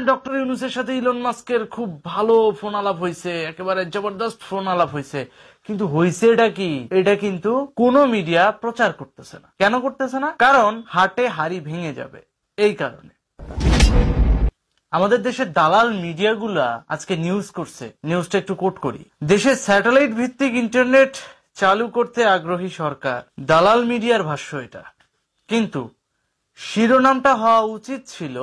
Doctor ইউনূসের সাথে Elon মাস্কের খুব ভালো ফোন আলাপ হয়েছে, একেবারে জবরদস্ত ফোন আলাপ হয়েছে, কিন্তু হয়েছে এটা কি, এটা কিন্তু কোনো মিডিয়া প্রচার করতেছে না। কেন করতেছে না? কারণ হাটে হাড়ি ভেঙে যাবে। এই কারণে আমাদের দেশের দালাল মিডিয়াগুলা আজকে নিউজ করছে, নিউজটা একটু কোট করি। দেশের স্যাটেলাইট ভিত্তিক ইন্টারনেট চালু করতে আগ্রহী সরকার, দালাল মিডিয়ার ভাষ্য এটা। কিন্তু শিরোনামটা হওয়া উচিত ছিল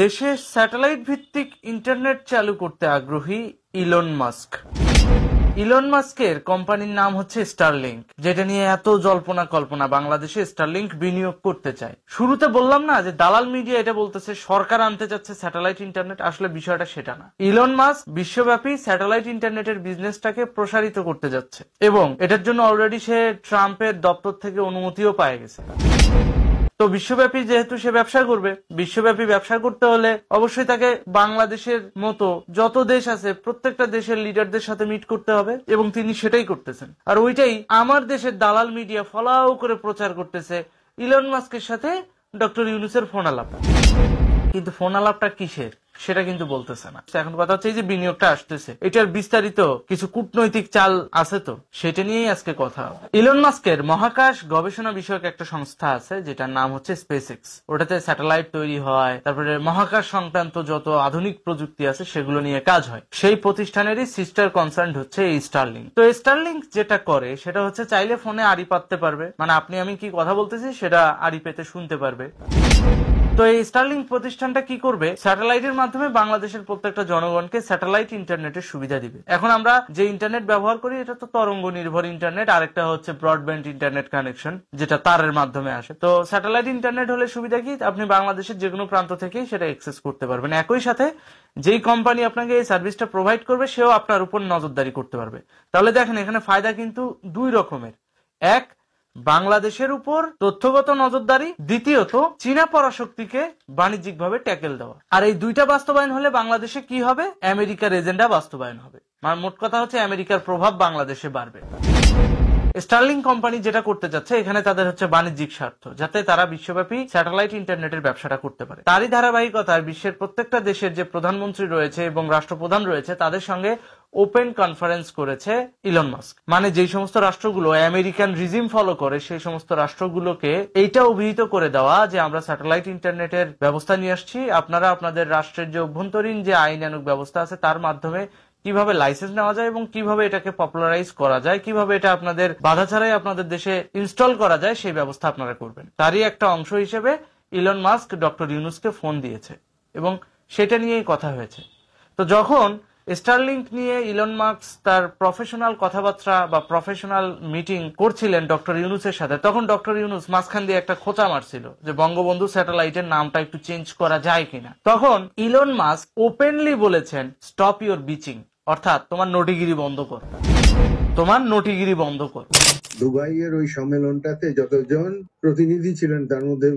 দেশের স্যাটেলাইট ভিত্তিক ইন্টারনেট চালু করতে আগ্রহী ইলন মাস্ক। ইলন মাস্কের কোম্পানির নাম হচ্ছে স্টারলিংক, যেটা নিয়ে এত জল্পনা কল্পনা, বাংলাদেশে স্টারলিংক বিনিয়োগ করতে চায়। শুরুতে বললাম না যে দালাল মিডিয়া এটা বলতেছে সরকার আনতে চাচ্ছে স্যাটেলাইট ইন্টারনেট, আসলে বিষয়টা সেটা না। ইলন মাস্ক বিশ্বব্যাপী স্যাটেলাইট ইন্টারনেটের বিজনেসটাকে প্রসারিত করতে যাচ্ছে এবং এটার জন্য অলরেডি সে ট্রাম্পের দপ্তর থেকে অনুমতিও পেয়ে গেছে। তো বিশ্বব্যাপী যেহেতু সে ব্যবসা করবে, বিশ্বব্যাপী ব্যবসা করতে হলে অবশ্যই তাকে বাংলাদেশের মতো যত দেশ আছে প্রত্যেকটা দেশের লিডারদের সাথে মিট করতে হবে এবং তিনি সেটাই করতেছেন। আর ওইটাই আমার দেশের দালাল মিডিয়া ফলাও করে প্রচার করতেছে, ইলন মাস্কের সাথে ডক্টর ইউনূসের ফোন আলাপ। কিন্তু ফোন আলাপটা কিসের সেটা কিন্তু বলতেছে না। এখন কথা হচ্ছে যে বিনিয়োগটা আসতেছে, এটার বিস্তারিত কিছু কূটনৈতিক চাল আছে, তো সেটা নিয়েই আজকে কথা হবে। ইলন মাস্কের মহাকাশ গবেষণা বিষয়ক একটা সংস্থা আছে যেটার নাম হচ্ছে স্পেসএক্স। ওটাতে স্যাটেলাইট তৈরি হয়, তারপরে মহাকাশ সংক্রান্ত যত আধুনিক প্রযুক্তি আছে সেগুলো নিয়ে কাজ হয়। সেই প্রতিষ্ঠানেরই সিস্টার কনসার্ন হচ্ছে এই স্টারলিংক। তো স্টারলিংক যেটা করে সেটা হচ্ছে চাইলে ফোনে আড়ি পাততে পারবে, মানে আপনি আমি কি কথা বলতেছি সেটা আড়ি পেতে শুনতে পারবে। তো এই স্টারলিংক প্রতিষ্ঠানটা কি করবে, স্যাটেলাইটের মাধ্যমে বাংলাদেশের প্রত্যেকটা জনগণকে স্যাটেলাইট ইন্টারনেটের সুবিধা দিবে। এখন আমরা যে ইন্টারনেট ব্যবহার করি এটা তো তরঙ্গ নির্ভর ইন্টারনেট, আরেকটা হচ্ছে ব্রডব্যান্ড ইন্টারনেট কানেকশন যেটা তারের মাধ্যমে আসে। তো স্যাটেলাইট ইন্টারনেট হলে সুবিধা কি, আপনি বাংলাদেশের যে কোনো প্রান্ত থেকেই সেটা অ্যাক্সেস করতে পারবেন। একই সাথে যেই কোম্পানি আপনাকে এই সার্ভিসটা প্রোভাইড করবে সেও আপনার উপর নজরদারি করতে পারবে। তাহলে দেখেন এখানে ফায়দা কিন্তু দুই রকমের। এক, বাংলাদেশের উপর তথ্যগত নজরদারি, দ্বিতীয়ত চীনা পরাশক্তিকে বাণিজ্যিকভাবে ট্যাকেল দেওয়া। আর এই দুইটা বাস্তবায়ন হলে বাংলাদেশে কি হবে, আমেরিকার এজেন্ডা বাস্তবায়ন হবে। মানে মোট কথা হচ্ছে আমেরিকার প্রভাব বাংলাদেশে বাড়বে। স্টারলিংক কোম্পানি যেটা করতে যাচ্ছে এখানে তাদের হচ্ছে বাণিজ্যিক স্বার্থ, যাতে তারা বিশ্বব্যাপী স্যাটেলাইট ইন্টারনেটের ব্যবসাটা করতে পারে। তারই ধারাবাহিকতায় বিশ্বের প্রত্যেকটা দেশের যে প্রধানমন্ত্রী রয়েছে এবং রাষ্ট্রপ্রধান রয়েছে তাদের সঙ্গে ওপেন কনফারেন্স করেছে ইলন মাস্ক। মানে যেই সমস্ত রাষ্ট্রগুলো আমেরিকান রিজিম ফলো করে সেই সমস্ত রাষ্ট্রগুলোকে এইটা অভিহিত করে দেওয়া যে আমরা স্যাটেলাইট ইন্টারনেটের ব্যবস্থা নিয়ে আসছি, আপনারা আপনাদের রাষ্ট্রের যে অভ্যন্তরীণ যে আইনানুগ ব্যবস্থা আছে তার মাধ্যমে কিভাবে লাইসেন্স নেওয়া যায় এবং কিভাবে এটাকে পপুলারাইজ করা যায়, কিভাবে এটা আপনাদের বাধা ছাড়াই আপনাদের দেশে ইনস্টল করা যায় সেই ব্যবস্থা আপনারা করবেন। তারই একটা অংশ হিসেবে ইলন মাস্ক ডক্টর ইউনূসকে ফোন দিয়েছে এবং সেটা নিয়েই কথা হয়েছে। তো যখন স্টারলিংক নিয়ে ইলন মাস্ক তার প্রফেশনাল কথাবার্তা বা প্রফেশনাল মিটিং করছিলেন ডক্টর ইউনূসের সাথে, তখন ডক্টর ইউনূস মাঝখান দিয়ে একটা খোঁচা মারছিল যে বঙ্গবন্ধু স্যাটেলাইটের নামটা একটু চেঞ্জ করা যায় কিনা। তখন ইলন মাস্ক ওপেনলি বলেছেন স্টপ ইউর বিচিং, অর্থাৎ তোমার নটিগিরি বন্ধ কর, তোমার নটিগিরি বন্ধ কর। দুবাইয়ের ওই সম্মেলনটাতে যতজন প্রতিনিধি ছিলেন তার মধ্যে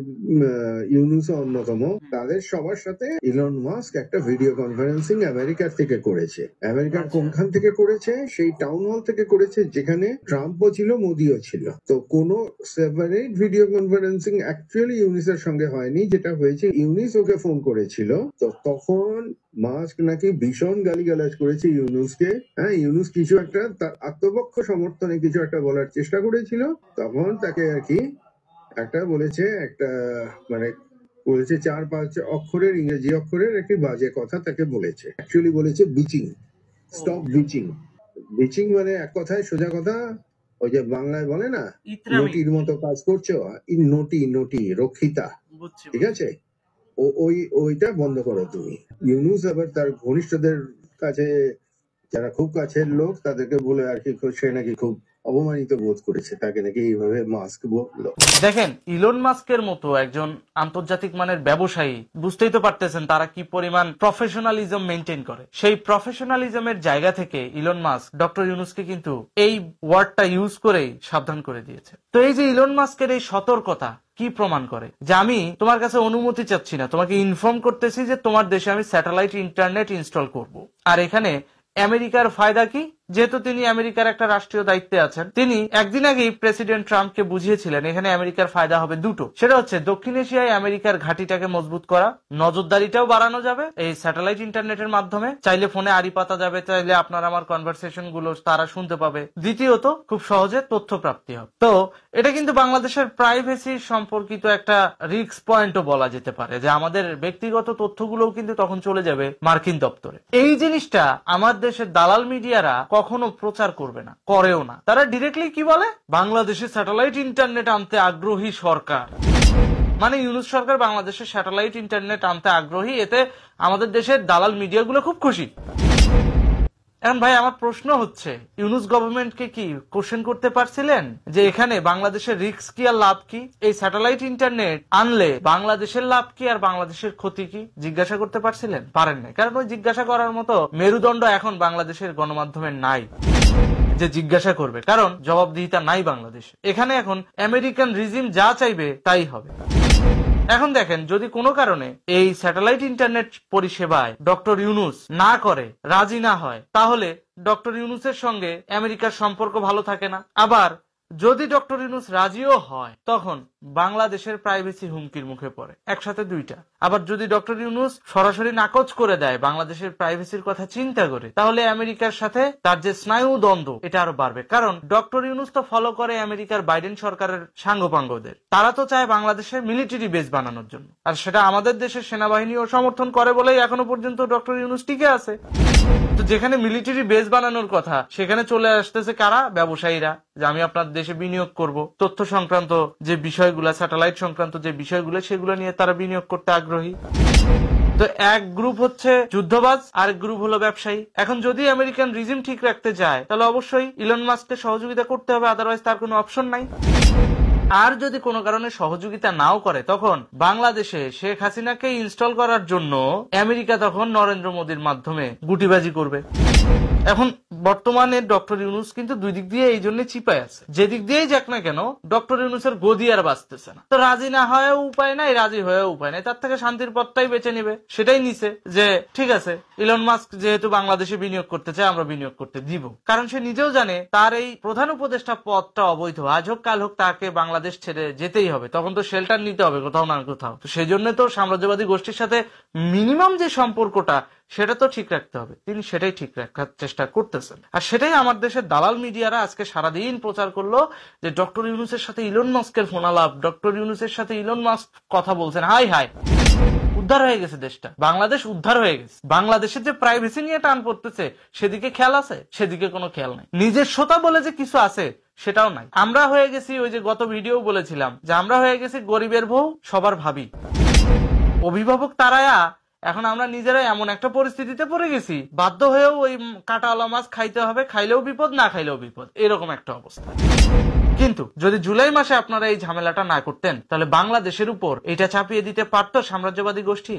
ইউনূস অন্যতম, তাদের সবার সাথে ইলন মাস্ক একটা ভিডিও কনফারেন্সিং আমেরিকার থেকে করেছে। আমেরিকার কোনখান থেকে করেছে? সেই টাউন হল থেকে করেছে যেখানে ট্রাম্পও ছিল, মোদিও ছিল। তো কোনো সেপারেট ভিডিও কনফারেন্সিং অ্যাকচুয়ালি ইউনূসের সঙ্গে হয়নি। যেটা হয়েছে ইউনূস ওকে ফোন করেছিল, তো তখন মাস্ক নাকি ভীষণ গালিগালাজ করেছে ইউনূসকে। হ্যাঁ, ইউনূস কিছু একটা তার আত্মপক্ষ সমর্থনে কিছু একটা বলার চেষ্টা করেছিল, তখন তাকে আর কি একটা বলেছে, একটা মানে বলেছে 4-5 অক্ষরের ইংরেজি অক্ষরের একটি বাজে কথা তাকে বলেছে। অ্যাকচুয়ালি বলেছে বিচিং, স্টপ বিচিং। বিচিং মানে এক কথায় সোজা কথা, ওই যে বাংলায় বলে না নটির মতো কাজ করছো, নটি নটি রক্ষিতা, ঠিক আছে, ওইটা বন্ধ করো তুমি। ইউনূস আবার তার ঘনিষ্ঠদের কাছে যারা খুব কাছের লোক তাদেরকে বলে আর কি সে নাকি খুব অপমানিত বোধ করেছে, তাকে নাকি এইভাবে মাস্ক বললো। দেখেন ইলন মাস্কের মতো একজন আন্তর্জাতিক মানের ব্যবসায়ী, বুঝতেই তো পারতেছেন তারা কি পরিমাণ প্রফেশনালিজম মেনটেন করে। সেই প্রফেশনালিজমের জায়গা থেকে ইলন মাস্ক ডক্টর ইউনূসকে কিন্তু এই ওয়ার্ডটা ইউজ করেই সাবধান করে দিয়েছে। তো এই যে ইলন মাস্কের এই সতর্কতা কি প্রমাণ করে, যে আমি তোমার কাছে অনুমতি চাচ্ছি না, তোমাকে ইনফর্ম করতেছি যে তোমার দেশে আমি স্যাটেলাইট ইন্টারনেট ইনস্টল করব। আর এখানে আমেরিকার ফায়দা কি, যেহেতু তিনি আমেরিকার একটা রাষ্ট্রীয় দায়িত্বে আছেন, তিনি একদিন আগেই প্রেসিডেন্ট ট্রাম্পকে বুঝিয়েছিলেন এখানে আমেরিকার ফায়দা হবে দুটো। সেটা হচ্ছে দক্ষিণ এশিয়ায় আমেরিকার ঘাঁটিটাকে মজবুত করা, নজরদারিটাও বাড়ানো যাবে এই স্যাটেলাইট ইন্টারনেটের মাধ্যমে, চাইলে ফোনে আড়ি পাতা যাবে, চাইলে আপনার আমার কনভারসেশন গুলো তারা শুনতে পাবে। দ্বিতীয়ত খুব সহজে তথ্য প্রাপ্তি হবে। তো এটা কিন্তু বাংলাদেশের প্রাইভেসি সম্পর্কিত একটা রিস্ক পয়েন্টও বলা যেতে পারে, যে আমাদের ব্যক্তিগত তথ্যগুলোও কিন্তু তখন চলে যাবে মার্কিন দপ্তরে। এই জিনিসটা আমার দেশের দালাল মিডিয়ারা কখনো প্রচার করবে না, করেও না। তারা ডিরেক্টলি কি বলে, বাংলাদেশে স্যাটেলাইট ইন্টারনেট আনতে আগ্রহী সরকার, মানে ইউনূস সরকার বাংলাদেশে স্যাটেলাইট ইন্টারনেট আনতে আগ্রহী, এতে আমাদের দেশের দালাল মিডিয়াগুলো খুব খুশি। এখন ভাই আমার প্রশ্ন হচ্ছে, ইউনূস গভর্নমেন্টকে কি কোশ্চেন করতে পারছিলেন যে এখানে বাংলাদেশের রিস্ক কি আর লাভ কি? এই স্যাটেলাইট ইন্টারনেট আনলে বাংলাদেশের লাভ কি আর বাংলাদেশের ক্ষতি কি জিজ্ঞাসা করতে পারছিলেন? পারেন নাই, কারণ ওই জিজ্ঞাসা করার মতো মেরুদণ্ড এখন বাংলাদেশের গণমাধ্যমে নাই যে জিজ্ঞাসা করবে, কারণ জবাবদিহিতা নাই বাংলাদেশে। এখানে এখন আমেরিকান রিজিম যা চাইবে তাই হবে। এখন দেখেন, যদি কোনো কারণে এই স্যাটেলাইট ইন্টারনেট পরিষেবায় ডক্টর ইউনূস না করে, রাজি না হয়, তাহলে ডক্টর ইউনূসের সঙ্গে আমেরিকার সম্পর্ক ভালো থাকে না। আবার যদি ডক্টর ইউনূস রাজিও হয়, তখন বাংলাদেশের প্রাইভেসি হুমকির মুখে পড়ে। একসাথে দুইটা। আবার যদি ডক্টর ইউনূস সরাসরি নাকচ করে দেয় বাংলাদেশের প্রাইভেসির কথা চিন্তা করে, তাহলে আমেরিকার সাথে তার যে স্নায়ু দ্বন্দ্ব এটা আরো বাড়বে। কারণ ডক্টর ইউনূস তো ফলো করে আমেরিকার বাইডেন সরকারের সাঙ্গপাঙ্গদের। তারা তো চায় বাংলাদেশে মিলিটারি বেস বানানোর জন্য, আর সেটা আমাদের দেশের সেনাবাহিনীও সমর্থন করে বলেই এখনো পর্যন্ত ডক্টর ইউনূস টিকে আছে। তো যেখানে মিলিটারি বেস বানানোর কথা, সেখানে চলে আসতেছে কারা? ব্যবসায়ীরা, যে আমি আপনার দেশে বিনিয়োগ করব। তথ্য সংক্রান্ত যে বিষয়গুলো, স্যাটেলাইট সংক্রান্ত যে বিষয়গুলো, সেগুলো নিয়ে তারা বিনিয়োগ করতে আগ্রহী। তো এক গ্রুপ হচ্ছে যুদ্ধবাজ, আরেক গ্রুপ হলো ব্যবসায়ী। এখন যদি আমেরিকান রিজিম ঠিক রাখতে যায়, তাহলে অবশ্যই ইলন মাস্ককে সহযোগিতা করতে হবে, আদারওয়াইজ তার কোনো অপশন নাই। আর যদি কোনো কারণে সহযোগিতা নাও করে, তখন বাংলাদেশে শেখ হাসিনাকে ইনস্টল করার জন্য আমেরিকা তখন নরেন্দ্র মোদীর মাধ্যমে গুটিবাজি করবে। এখন বর্তমানে ডক্টর ইউনূস কিন্তু দুই দিক দিয়ে এই জন্য চিপায় আছে। যে দিক দিয়েই যাক না কেন, ডক্টর ইউনূসের গদি আর বাঁচতেছে না। তো রাজি না হয়েও উপায় নাই, রাজি হয়েও উপায় নাই, তার থেকে শান্তির পথটাই বেছে নিবে। সেটাই নিছে যে ঠিক আছে, ইলন মাস্ক যেহেতু বাংলাদেশে বিনিয়োগ করতে চায়, আমরা বিনিয়োগ করতে দিব। কারণ সে নিজেও জানে তার এই প্রধান উপদেষ্টা পদটা অবৈধ। আজ হোক কাল হোক তাকে বাংলাদেশ ছেড়ে যেতেই হবে, তখন তো শেল্টার নিতে হবে কোথাও না কোথাও। তো সেই জন্য তো সাম্রাজ্যবাদী গোষ্ঠীর সাথে মিনিমাম যে সম্পর্কটা, সেটা তো ঠিক রাখতে হবে। তিনি সেটাই ঠিক রাখার চেষ্টা করতেছেন। আর সেটাই আমার দেশের দালাল মিডিয়ারা আজকে সারাদিন প্রচার করলো, যে ডক্টর ইউনূসের সাথে ইলন মাস্কের ফোনালাপ, ডক্টর ইউনূসের সাথে ইলন মাস্ক কথা বলছেন। হাই হাই, উদ্ধার হয়ে গেছে দেশটা, বাংলাদেশ উদ্ধার হয়ে গেছে। বাংলাদেশের যে প্রাইভেসি নিয়ে টান পড়তেছে, সেদিকে খেয়াল আছে? সেদিকে কোনো খেয়াল নাই। নিজস্বতা বলে যে কিছু আছে, সেটাও নাই। আমরা হয়ে গেছি, ওই যে গত ভিডিও বলেছিলাম, যে আমরা হয়ে গেছি গরিবের বউ, সবার ভাবি, অভিভাবক তারায়া। এখন আমরা নিজেরাই এমন একটা পরিস্থিতিতে পড়ে গেছি, বাধ্য হয়েও ওই কাঁটাওয়ালা মাছ খাইতে হবে, খাইলেও বিপদ, না খাইলেও বিপদ, এরকম একটা অবস্থা। কিন্তু যদি জুলাই মাসে আপনারা এই ঝামেলাটা না করতেন, তাহলে বাংলাদেশের উপর এটা চাপিয়ে দিতে পারতো সাম্রাজ্যবাদী গোষ্ঠী।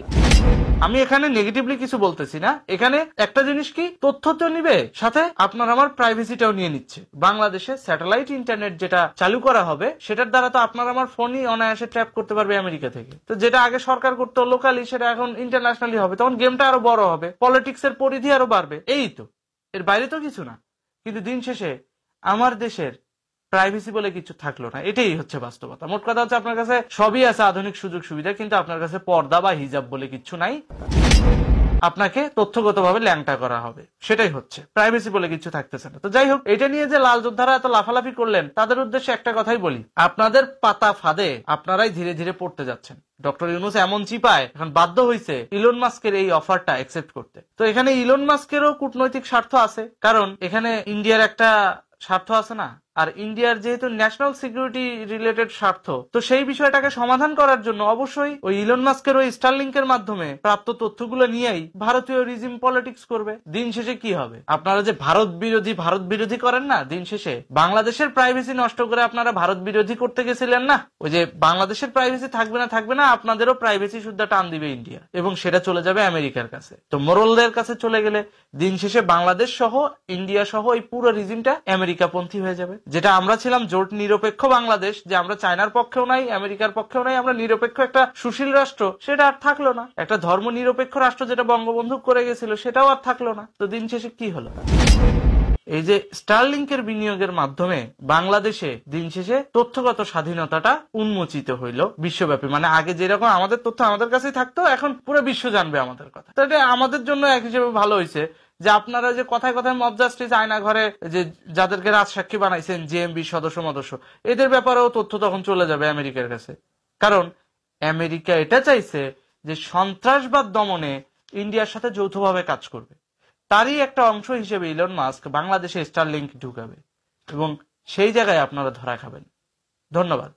আমি এখানে নেগেটিভলি কিছু বলতেছি না। এখানে একটা জিনিস কি, তথ্য তো নিবে, সাথে আপনার আমার প্রাইভেসিটাও নিয়ে নিচ্ছে। বাংলাদেশে স্যাটেলাইট ইন্টারনেট যেটা চালু করা হবে, সেটার দ্বারা তো আপনার আমার ফোনই অনায়াসে ট্র্যাপ করতে পারবে আমেরিকা থেকে। তো যেটা আগে সরকার করতো লোকালি, সেটা এখন ইন্টারন্যাশনালি হবে। তখন গেমটা আরো বড় হবে, পলিটিক্স এর পরিধি আরো বাড়বে। এই তো, এর বাইরে তো কিছু না। কিন্তু দিন শেষে আমার দেশের প্রাইভেসি বলে কিছু থাকলো না, এটাই হচ্ছে বাস্তবতা। মোট কথা হচ্ছে, আপনার কাছে সবই আছে আধুনিক সুযোগ সুবিধা, কিন্তু আপনার কাছে পর্দা বা হিজাব বলে কিছু নাই। আপনাকে তথ্যগতভাবে ল্যাংটা করা হবে, সেটাই হচ্ছে। প্রাইভেসি বলে কিছু থাকতেছে না। তো যাই হোক, এটা নিয়ে যে লাল যোদ্ধারা এত লাফালাফি করলেন, তাদের উদ্দেশ্যে একটা কথাই বলি, আপনাদের পাতা ফাঁদে আপনারাই ধীরে ধীরে পড়তে যাচ্ছেন। ডক্টর ইউনূস এমন চিপায় এখন বাধ্য হয়েছে ইলন মাস্কের এই অফারটা অ্যাকসেপ্ট করতে। তো এখানে ইলন মাস্কেরও কূটনৈতিক স্বার্থ আছে, কারণ এখানে ইন্ডিয়ার একটা স্বার্থ আছে না। আর ইন্ডিয়ার যেহেতু ন্যাশনাল সিকিউরিটি রিলেটেড স্বার্থ, তো সেই বিষয়টাকে সমাধান করার জন্য অবশ্যই ওই ইলন মাস্কের ওই স্টারলিংকের মাধ্যমে প্রাপ্ত তথ্যগুলো নিয়েই ভারতীয় রিজিম পলিটিক্স করবে। দিন শেষে কি হবে, আপনারা যে ভারত বিরোধী করেন না, দিন শেষে বাংলাদেশের প্রাইভেসি নষ্ট করে আপনারা ভারত বিরোধী করতে গেছিলেন না। ওই যে বাংলাদেশের প্রাইভেসি থাকবে না, আপনাদেরও প্রাইভেসি সুদ্ধা টান দিবে ইন্ডিয়া, এবং সেটা চলে যাবে আমেরিকার কাছে। তো মোরলদের কাছে চলে গেলে দিন শেষে বাংলাদেশ সহ ইন্ডিয়া সহ এই পুরো রিজিমটা আমেরিকাপন্থী হয়ে যাবে। যেটা আমরা ছিলাম জোট নিরপেক্ষ বাংলাদেশ, যে আমরা চায়নার পক্ষেও নাই, আমেরিকার পক্ষেও নাই, আমরা নিরপেক্ষ একটা সুশীল রাষ্ট্র, সেটা আর থাকলো না। একটা ধর্ম নিরপেক্ষ রাষ্ট্র যেটা বঙ্গবন্ধু করে গেছিল, সেটাও আর থাকলো না। তো দিন শেষে কি হলো? এই যে স্টারলিংকের বিনিয়োগের মাধ্যমে বাংলাদেশে দিন শেষে তথ্যগত স্বাধীনতাটা উন্মোচিত হইল বিশ্বব্যাপী। মানে আগে যেরকম আমাদের তথ্য আমাদের কাছেই থাকতো, এখন পুরো বিশ্ব জানবে আমাদের কথা। তো এটা আমাদের জন্য এক হিসেবে ভালো হয়েছে যে আপনারা যে কথায় কথায় মব জাস্টিস, আয়না ঘরে যে যাদেরকে রাজসাক্ষী বানাইছেন, জেএমবি সদস্য এদের ব্যাপারেও তথ্য তখন চলে যাবে আমেরিকার কাছে। কারণ আমেরিকা এটা চাইছে যে সন্ত্রাসবাদ দমনে ইন্ডিয়ার সাথে যৌথভাবে কাজ করবে। তারই একটা অংশ হিসেবে ইলন মাস্ক বাংলাদেশে স্টারলিংক ঢুকাবে এবং সেই জায়গায় আপনারা ধরা খাবেন। ধন্যবাদ।